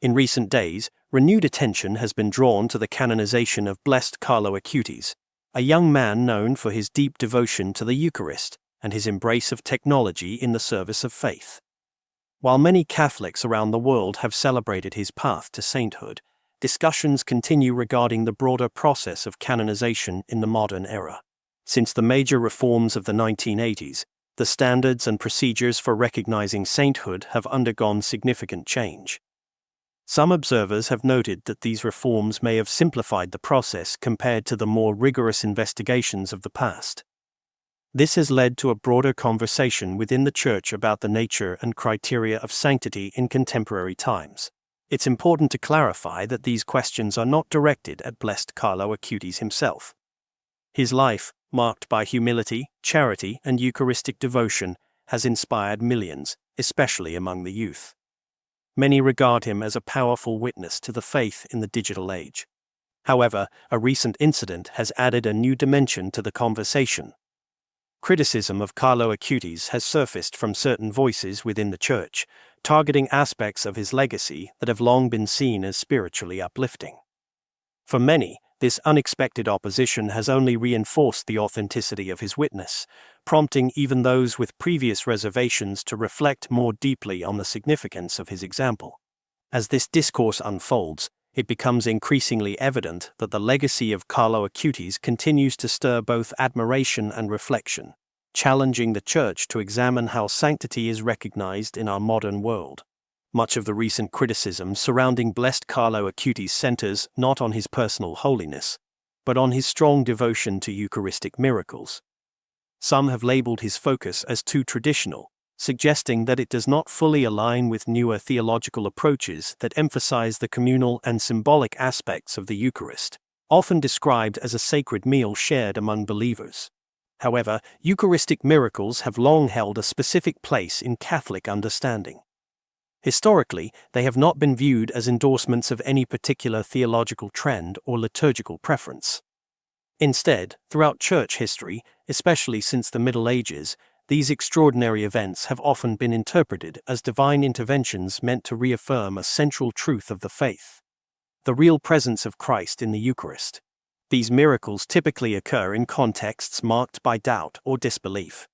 In recent days, renewed attention has been drawn to the canonization of Blessed Carlo Acutis, a young man known for his deep devotion to the Eucharist and his embrace of technology in the service of faith. While many Catholics around the world have celebrated his path to sainthood, discussions continue regarding the broader process of canonization in the modern era. Since the major reforms of the 1980s, the standards and procedures for recognizing sainthood have undergone significant change. Some observers have noted that these reforms may have simplified the process compared to the more rigorous investigations of the past. This has led to a broader conversation within the Church about the nature and criteria of sanctity in contemporary times. It's important to clarify that these questions are not directed at Blessed Carlo Acutis himself. His life, marked by humility, charity, and Eucharistic devotion, has inspired millions, especially among the youth. Many regard him as a powerful witness to the faith in the digital age. However, a recent incident has added a new dimension to the conversation. Criticism of Carlo Acutis has surfaced from certain voices within the Church, targeting aspects of his legacy that have long been seen as spiritually uplifting. For many, this unexpected opposition has only reinforced the authenticity of his witness, prompting even those with previous reservations to reflect more deeply on the significance of his example. As this discourse unfolds, it becomes increasingly evident that the legacy of Carlo Acutis continues to stir both admiration and reflection, challenging the Church to examine how sanctity is recognized in our modern world. Much of the recent criticism surrounding Blessed Carlo Acutis centers not on his personal holiness, but on his strong devotion to Eucharistic miracles. Some have labeled his focus as too traditional, suggesting that it does not fully align with newer theological approaches that emphasize the communal and symbolic aspects of the Eucharist, often described as a sacred meal shared among believers. However, Eucharistic miracles have long held a specific place in Catholic understanding. Historically, they have not been viewed as endorsements of any particular theological trend or liturgical preference. Instead, throughout Church history, especially since the Middle Ages, these extraordinary events have often been interpreted as divine interventions meant to reaffirm a central truth of the faith: the real presence of Christ in the Eucharist. These miracles typically occur in contexts marked by doubt or disbelief.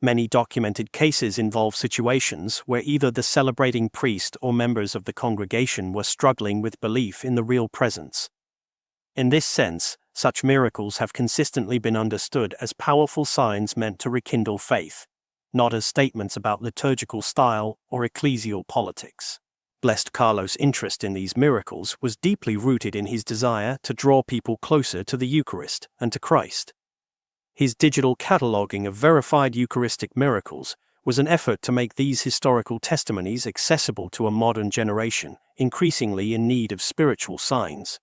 Many documented cases involve situations where either the celebrating priest or members of the congregation were struggling with belief in the real presence. In this sense, such miracles have consistently been understood as powerful signs meant to rekindle faith, not as statements about liturgical style or ecclesial politics. Blessed Carlo's interest in these miracles was deeply rooted in his desire to draw people closer to the Eucharist and to Christ. His digital cataloging of verified Eucharistic miracles was an effort to make these historical testimonies accessible to a modern generation, increasingly in need of spiritual signs.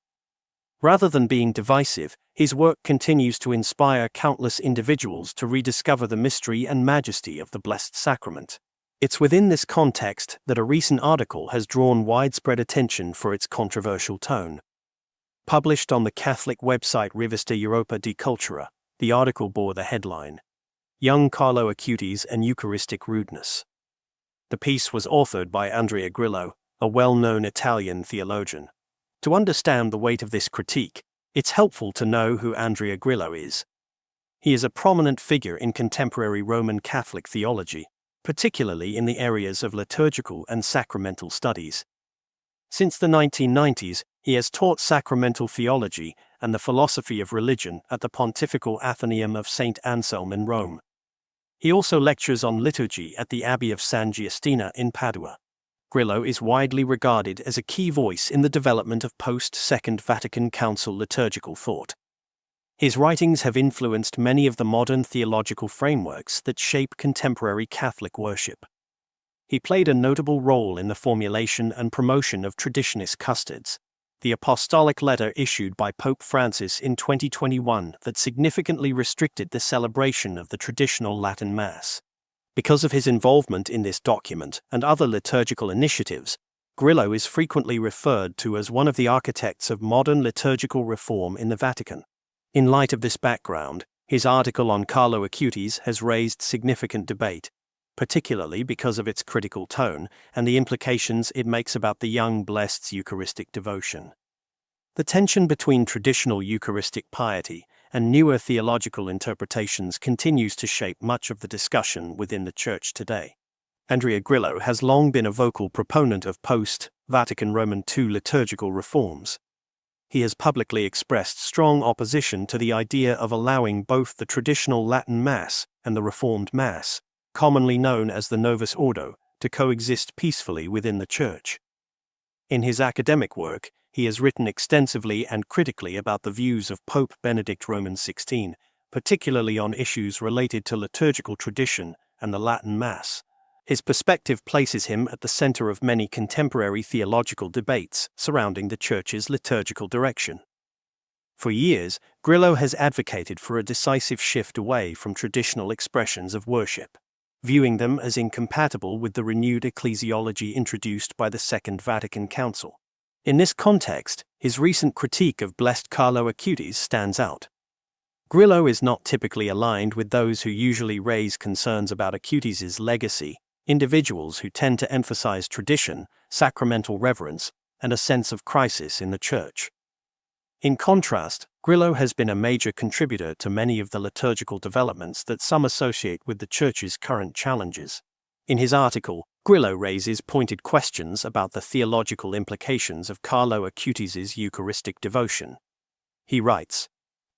Rather than being divisive, his work continues to inspire countless individuals to rediscover the mystery and majesty of the Blessed Sacrament. It's within this context that a recent article has drawn widespread attention for its controversial tone. Published on the Catholic website Rivista Europa di Cultura, the article bore the headline, "Young Carlo Acutis and Eucharistic Rudeness." The piece was authored by Andrea Grillo, a well-known Italian theologian. To understand the weight of this critique, it's helpful to know who Andrea Grillo is. He is a prominent figure in contemporary Roman Catholic theology, particularly in the areas of liturgical and sacramental studies. Since the 1990s, he has taught sacramental theology and the philosophy of religion at the Pontifical Athenaeum of St. Anselm in Rome. He also lectures on liturgy at the Abbey of San Giustina in Padua. Grillo is widely regarded as a key voice in the development of post-Second Vatican Council liturgical thought. His writings have influenced many of the modern theological frameworks that shape contemporary Catholic worship. He played a notable role in the formulation and promotion of Traditionis Custodes, the apostolic letter issued by Pope Francis in 2021 that significantly restricted the celebration of the traditional Latin Mass. Because of his involvement in this document and other liturgical initiatives, Grillo is frequently referred to as one of the architects of modern liturgical reform in the Vatican. In light of this background, his article on Carlo Acutis has raised significant debate. particularly because of its critical tone and the implications it makes about the young blessed's Eucharistic devotion. The tension between traditional Eucharistic piety and newer theological interpretations continues to shape much of the discussion within the Church today. Andrea Grillo has long been a vocal proponent of post-Vatican Roman II liturgical reforms. He has publicly expressed strong opposition to the idea of allowing both the traditional Latin Mass and the Reformed Mass, commonly known as the Novus Ordo, to coexist peacefully within the Church. In his academic work, he has written extensively and critically about the views of Pope Benedict XVI, particularly on issues related to liturgical tradition and the Latin Mass. His perspective places him at the center of many contemporary theological debates surrounding the Church's liturgical direction. For years, Grillo has advocated for a decisive shift away from traditional expressions of worship, viewing them as incompatible with the renewed ecclesiology introduced by the Second Vatican Council. In this context, his recent critique of Blessed Carlo Acutis stands out. Grillo is not typically aligned with those who usually raise concerns about Acutis's legacy, individuals who tend to emphasize tradition, sacramental reverence, and a sense of crisis in the Church. In contrast, Grillo has been a major contributor to many of the liturgical developments that some associate with the Church's current challenges. In his article, Grillo raises pointed questions about the theological implications of Carlo Acutis's Eucharistic devotion. He writes,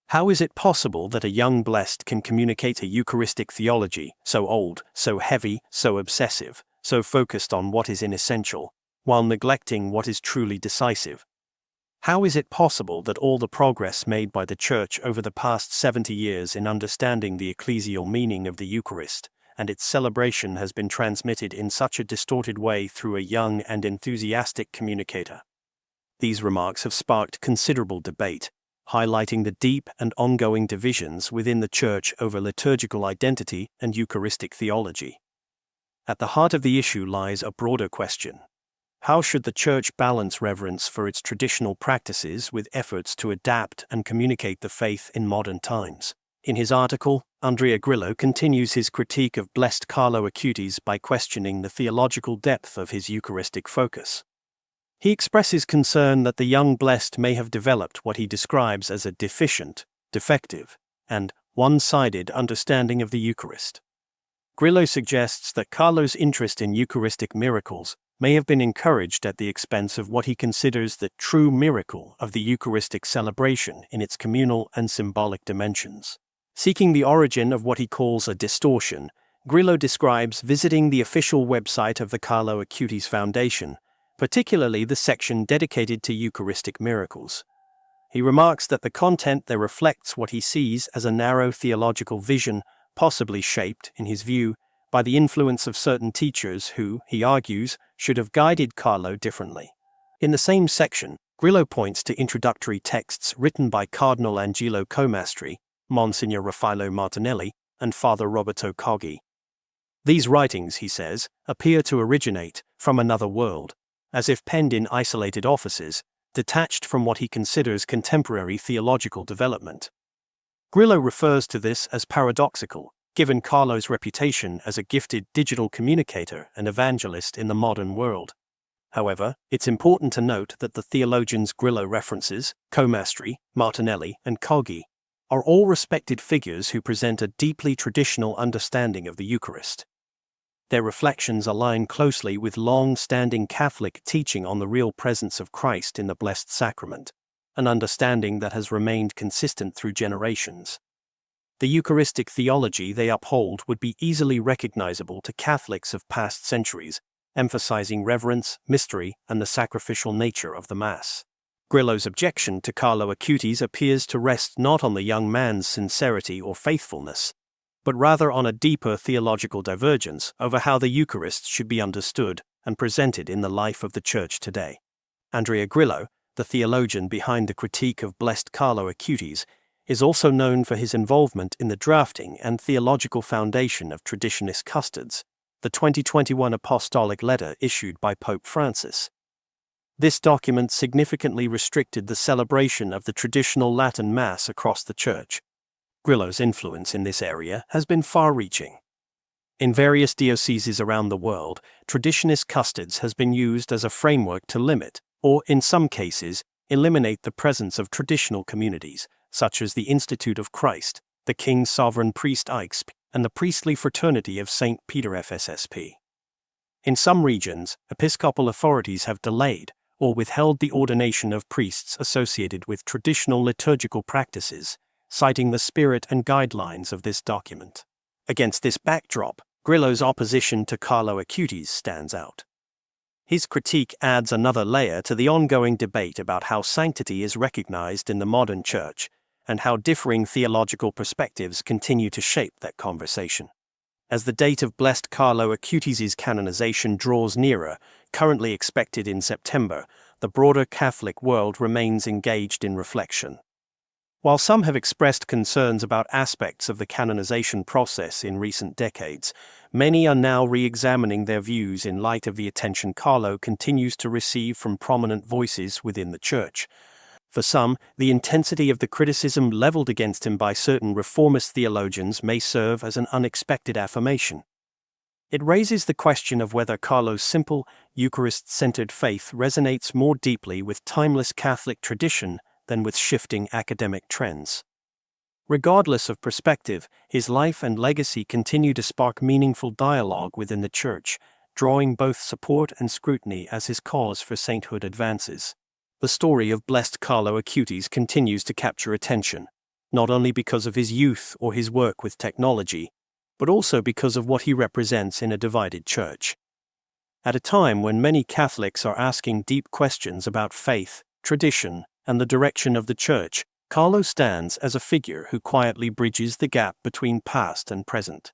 "How is it possible that a young blessed can communicate a Eucharistic theology, so old, so heavy, so obsessive, so focused on what is inessential, while neglecting what is truly decisive? How is it possible that all the progress made by the Church over the past 70 years in understanding the ecclesial meaning of the Eucharist and its celebration has been transmitted in such a distorted way through a young and enthusiastic communicator?" These remarks have sparked considerable debate, highlighting the deep and ongoing divisions within the Church over liturgical identity and Eucharistic theology. At the heart of the issue lies a broader question. How should the Church balance reverence for its traditional practices with efforts to adapt and communicate the faith in modern times? In his article, Andrea Grillo continues his critique of Blessed Carlo Acutis by questioning the theological depth of his Eucharistic focus. He expresses concern that the young blessed may have developed what he describes as a deficient, defective, and one-sided understanding of the Eucharist. Grillo suggests that Carlo's interest in Eucharistic miracles may have been encouraged at the expense of what he considers the true miracle of the Eucharistic celebration in its communal and symbolic dimensions. Seeking the origin of what he calls a distortion, Grillo describes visiting the official website of the Carlo Acutis Foundation, particularly the section dedicated to Eucharistic miracles. He remarks that the content there reflects what he sees as a narrow theological vision, possibly shaped, in his view, by the influence of certain teachers who, he argues, should have guided Carlo differently. In the same section, Grillo points to introductory texts written by Cardinal Angelo Comastri, Monsignor Raffaello Martinelli, and Father Roberto Coggi. These writings, he says, appear to originate from another world, as if penned in isolated offices, detached from what he considers contemporary theological development. Grillo refers to this as paradoxical, given Carlo's reputation as a gifted digital communicator and evangelist in the modern world. However, it's important to note that the theologians Grillo references, Comastri, Martinelli, and Coggi, are all respected figures who present a deeply traditional understanding of the Eucharist. Their reflections align closely with long-standing Catholic teaching on the real presence of Christ in the Blessed Sacrament, an understanding that has remained consistent through generations. The Eucharistic theology they uphold would be easily recognizable to Catholics of past centuries, emphasizing reverence, mystery, and the sacrificial nature of the Mass. Grillo's objection to Carlo Acutis appears to rest not on the young man's sincerity or faithfulness, but rather on a deeper theological divergence over how the Eucharist should be understood and presented in the life of the Church today. Andrea Grillo, the theologian behind the critique of Blessed Carlo Acutis, is also known for his involvement in the drafting and theological foundation of Traditionis Custodes, the 2021 apostolic letter issued by Pope Francis. This document significantly restricted the celebration of the traditional Latin Mass across the Church. Grillo's influence in this area has been far-reaching. In various dioceses around the world, traditionist custods has been used as a framework to limit, or in some cases, eliminate the presence of traditional communities, such as the Institute of Christ, the King's Sovereign Priest IXP, and the Priestly Fraternity of St. Peter FSSP. In some regions, episcopal authorities have delayed or withheld the ordination of priests associated with traditional liturgical practices, citing the spirit and guidelines of this document. Against this backdrop, Grillo's opposition to Carlo Acutis stands out. His critique adds another layer to the ongoing debate about how sanctity is recognized in the modern Church, and how differing theological perspectives continue to shape that conversation. As the date of Blessed Carlo Acutis' canonization draws nearer, currently expected in September, the broader Catholic world remains engaged in reflection. While some have expressed concerns about aspects of the canonization process in recent decades, many are now re-examining their views in light of the attention Carlo continues to receive from prominent voices within the Church. For some, the intensity of the criticism leveled against him by certain reformist theologians may serve as an unexpected affirmation. It raises the question of whether Carlo's simple, Eucharist-centered faith resonates more deeply with timeless Catholic tradition than with shifting academic trends. Regardless of perspective, his life and legacy continue to spark meaningful dialogue within the Church, drawing both support and scrutiny as his cause for sainthood advances. The story of Blessed Carlo Acutis continues to capture attention, not only because of his youth or his work with technology, but also because of what he represents in a divided Church. At a time when many Catholics are asking deep questions about faith, tradition, and the direction of the Church, Carlo stands as a figure who quietly bridges the gap between past and present.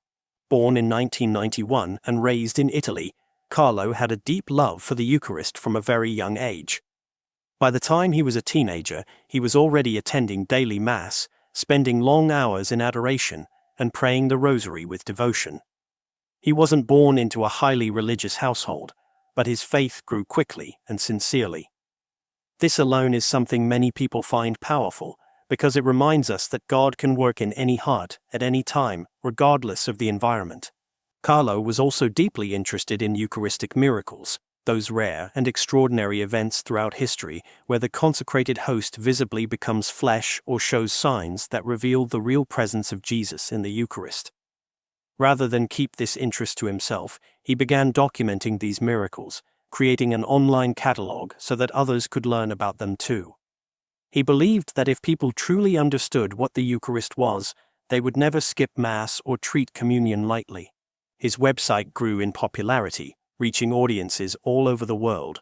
Born in 1991 and raised in Italy, Carlo had a deep love for the Eucharist from a very young age. By the time he was a teenager, he was already attending daily Mass, spending long hours in adoration, and praying the Rosary with devotion. He wasn't born into a highly religious household, but his faith grew quickly and sincerely. This alone is something many people find powerful, because it reminds us that God can work in any heart, at any time, regardless of the environment. Carlo was also deeply interested in Eucharistic miracles, those rare and extraordinary events throughout history where the consecrated host visibly becomes flesh or shows signs that reveal the real presence of Jesus in the Eucharist. Rather than keep this interest to himself, he began documenting these miracles, creating an online catalog so that others could learn about them too. He believed that if people truly understood what the Eucharist was, they would never skip Mass or treat communion lightly. His website grew in popularity, reaching audiences all over the world.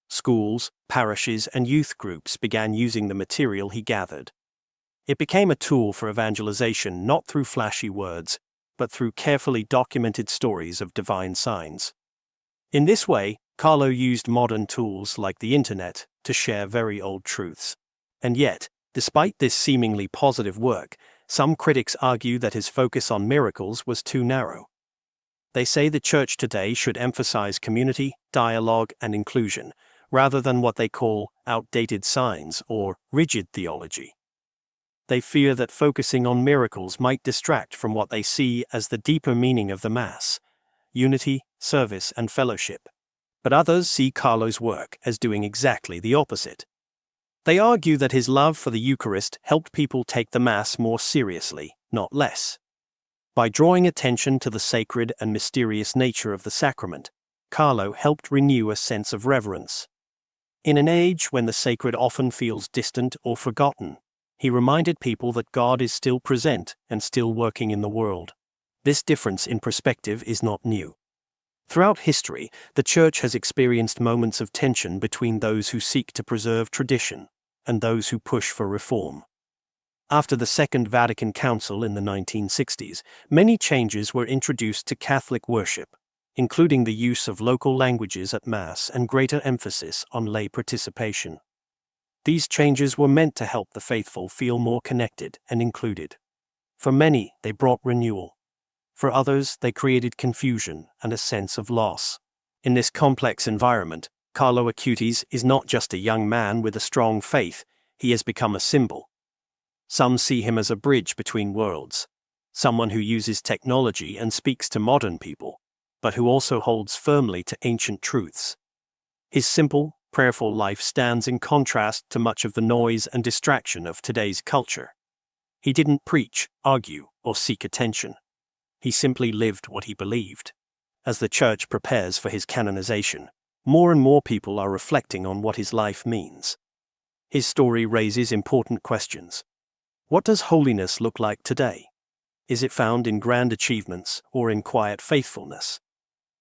Schools, parishes, and youth groups began using the material he gathered. It became a tool for evangelization not through flashy words, but through carefully documented stories of divine signs. In this way, Carlo used modern tools like the internet to share very old truths. And yet, despite this seemingly positive work, some critics argue that his focus on miracles was too narrow. They say the Church today should emphasize community, dialogue, and inclusion, rather than what they call outdated signs or rigid theology. They fear that focusing on miracles might distract from what they see as the deeper meaning of the Mass: unity, service, and fellowship. But others see Carlo's work as doing exactly the opposite. They argue that his love for the Eucharist helped people take the Mass more seriously, not less. By drawing attention to the sacred and mysterious nature of the sacrament, Carlo helped renew a sense of reverence. In an age when the sacred often feels distant or forgotten, he reminded people that God is still present and still working in the world. This difference in perspective is not new. Throughout history, the Church has experienced moments of tension between those who seek to preserve tradition and those who push for reform. After the Second Vatican Council in the 1960s, many changes were introduced to Catholic worship, including the use of local languages at Mass and greater emphasis on lay participation. These changes were meant to help the faithful feel more connected and included. For many, they brought renewal. For others, they created confusion and a sense of loss. In this complex environment, Carlo Acutis is not just a young man with a strong faith, he has become a symbol. Some see him as a bridge between worlds. someone who uses technology and speaks to modern people, but who also holds firmly to ancient truths. His simple, prayerful life stands in contrast to much of the noise and distraction of today's culture. He didn't preach, argue, or seek attention. He simply lived what he believed. As the Church prepares for his canonization, more and more people are reflecting on what his life means. His story raises important questions. What does holiness look like today? Is it found in grand achievements or in quiet faithfulness?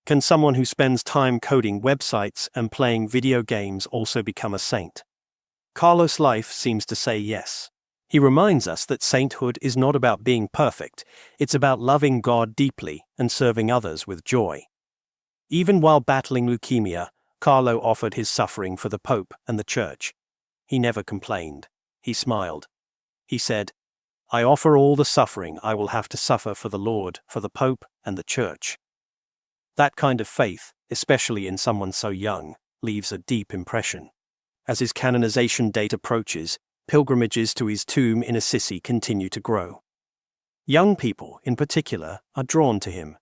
Can someone who spends time coding websites and playing video games also become a saint? Carlo's life seems to say yes. He reminds us that sainthood is not about being perfect, it's about loving God deeply and serving others with joy. Even while battling leukemia, Carlo offered his suffering for the Pope and the Church. He never complained. He smiled. He said, "I offer all the suffering I will have to suffer for the Lord, for the Pope, and the Church." That kind of faith, especially in someone so young, leaves a deep impression. As his canonization date approaches, pilgrimages to his tomb in Assisi continue to grow. Young people, in particular, are drawn to him.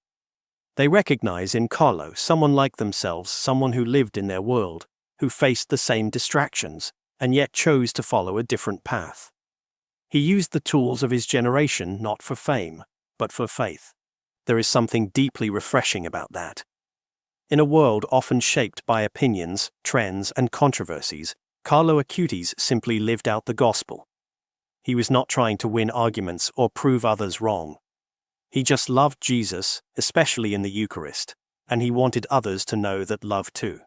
They recognize in Carlo someone like themselves, someone who lived in their world, who faced the same distractions, and yet chose to follow a different path. He used the tools of his generation not for fame, but for faith. There is something deeply refreshing about that. In a world often shaped by opinions, trends, and controversies, Carlo Acutis simply lived out the gospel. He was not trying to win arguments or prove others wrong. He just loved Jesus, especially in the Eucharist, and he wanted others to know that love too.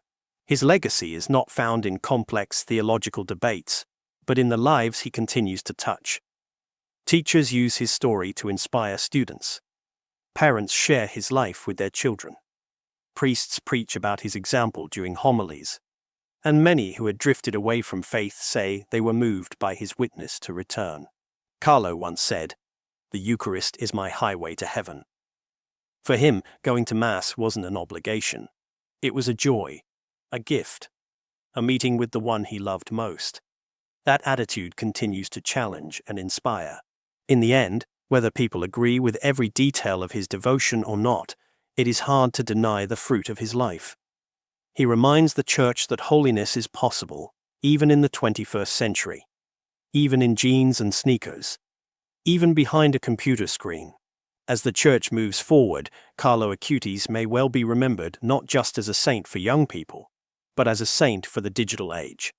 His legacy is not found in complex theological debates, but in the lives he continues to touch. Teachers use his story to inspire students. Parents share his life with their children. Priests preach about his example during homilies. And many who had drifted away from faith say they were moved by his witness to return. Carlo once said, "The Eucharist is my highway to heaven." For him, going to Mass wasn't an obligation. It was a joy, a gift, a meeting with the one he loved most. That attitude continues to challenge and inspire. In the end, whether people agree with every detail of his devotion or not, it is hard to deny the fruit of his life. He reminds the Church that holiness is possible, even in the 21st century. Even in jeans and sneakers. Even behind a computer screen. As the Church moves forward, Carlo Acutis may well be remembered not just as a saint for young people, but as a saint for the digital age.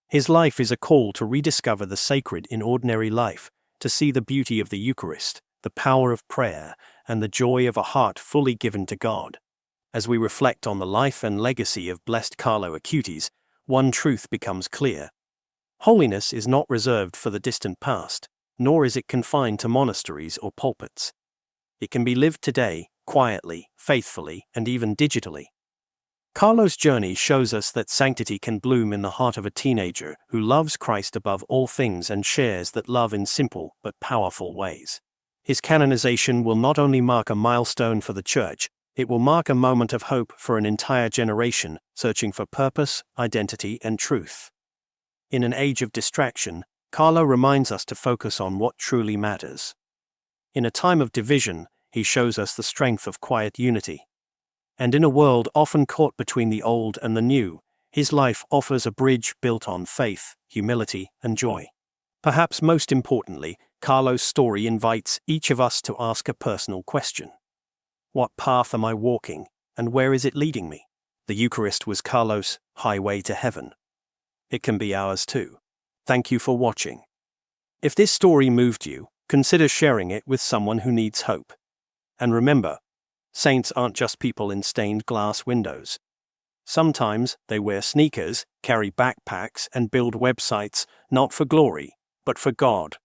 His life is a call to rediscover the sacred in ordinary life, to see the beauty of the Eucharist, the power of prayer, and the joy of a heart fully given to God. As we reflect on the life and legacy of Blessed Carlo Acutis, one truth becomes clear. Holiness is not reserved for the distant past, nor is it confined to monasteries or pulpits. It can be lived today, quietly, faithfully, and even digitally. Carlo's journey shows us that sanctity can bloom in the heart of a teenager who loves Christ above all things and shares that love in simple but powerful ways. His canonization will not only mark a milestone for the Church, it will mark a moment of hope for an entire generation searching for purpose, identity, and truth. In an age of distraction, Carlo reminds us to focus on what truly matters. In a time of division, he shows us the strength of quiet unity. And in a world often caught between the old and the new, his life offers a bridge built on faith, humility, and joy. Perhaps most importantly, Carlo's story invites each of us to ask a personal question. What path am I walking, and where is it leading me? The Eucharist was Carlo's highway to heaven. It can be ours too. Thank you for watching. If this story moved you, consider sharing it with someone who needs hope. And remember, saints aren't just people in stained glass windows. Sometimes they wear sneakers, carry backpacks, and build websites, not for glory, but for God.